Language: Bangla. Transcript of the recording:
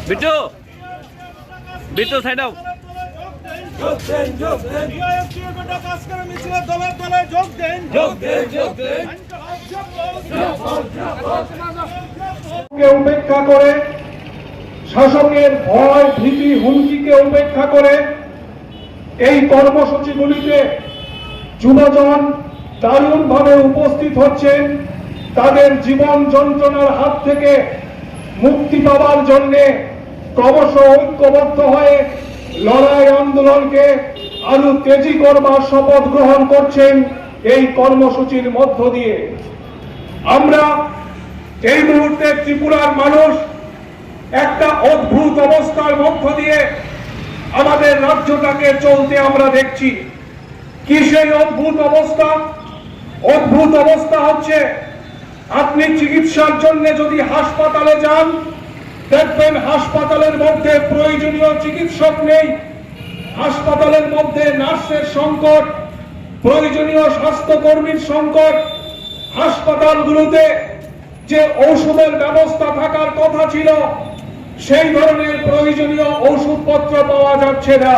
বিট্টু বিট্টু সাইড আউট উপেক্ষা করে, শাসকের ভয় ভীতি হুমকিকে উপেক্ষা করে এই কর্মসূচিগুলিতে যুবজন দারুণভাবে উপস্থিত হচ্ছেন তাদের জীবন যন্ত্রণার হাত থেকে মুক্তি পাওয়ার জন্য ক্রমশ ঐক্যবদ্ধ হয়ে লড়াই আন্দোলনকে আরো তেজি করবার শপথ গ্রহণ করছেন এই কর্মসূচির মধ্য দিয়ে। আমরা এই মুহূর্তে ত্রিপুরার মানুষ একটা অদ্ভুত অবস্থার মধ্য দিয়ে আমাদের রাজ্যটাকে চলতে আমরা দেখছি। কি সেই অদ্ভুত অবস্থা? অদ্ভুত অবস্থা হচ্ছে আপনি চিকিৎসার জন্য যদি হাসপাতালে যান, দেখবেন হাসপাতালের মধ্যে প্রয়োজনীয় চিকিৎসক নেই, হাসপাতালের মধ্যে নার্সের সংকট, প্রয়োজনীয় স্বাস্থ্যকর্মীর সংকট, হাসপাতালগুলোতে যে ঔষধের ব্যবস্থা থাকার কথা ছিল সেই ধরনের প্রয়োজনীয় ওষুধপত্র পাওয়া যাচ্ছে না।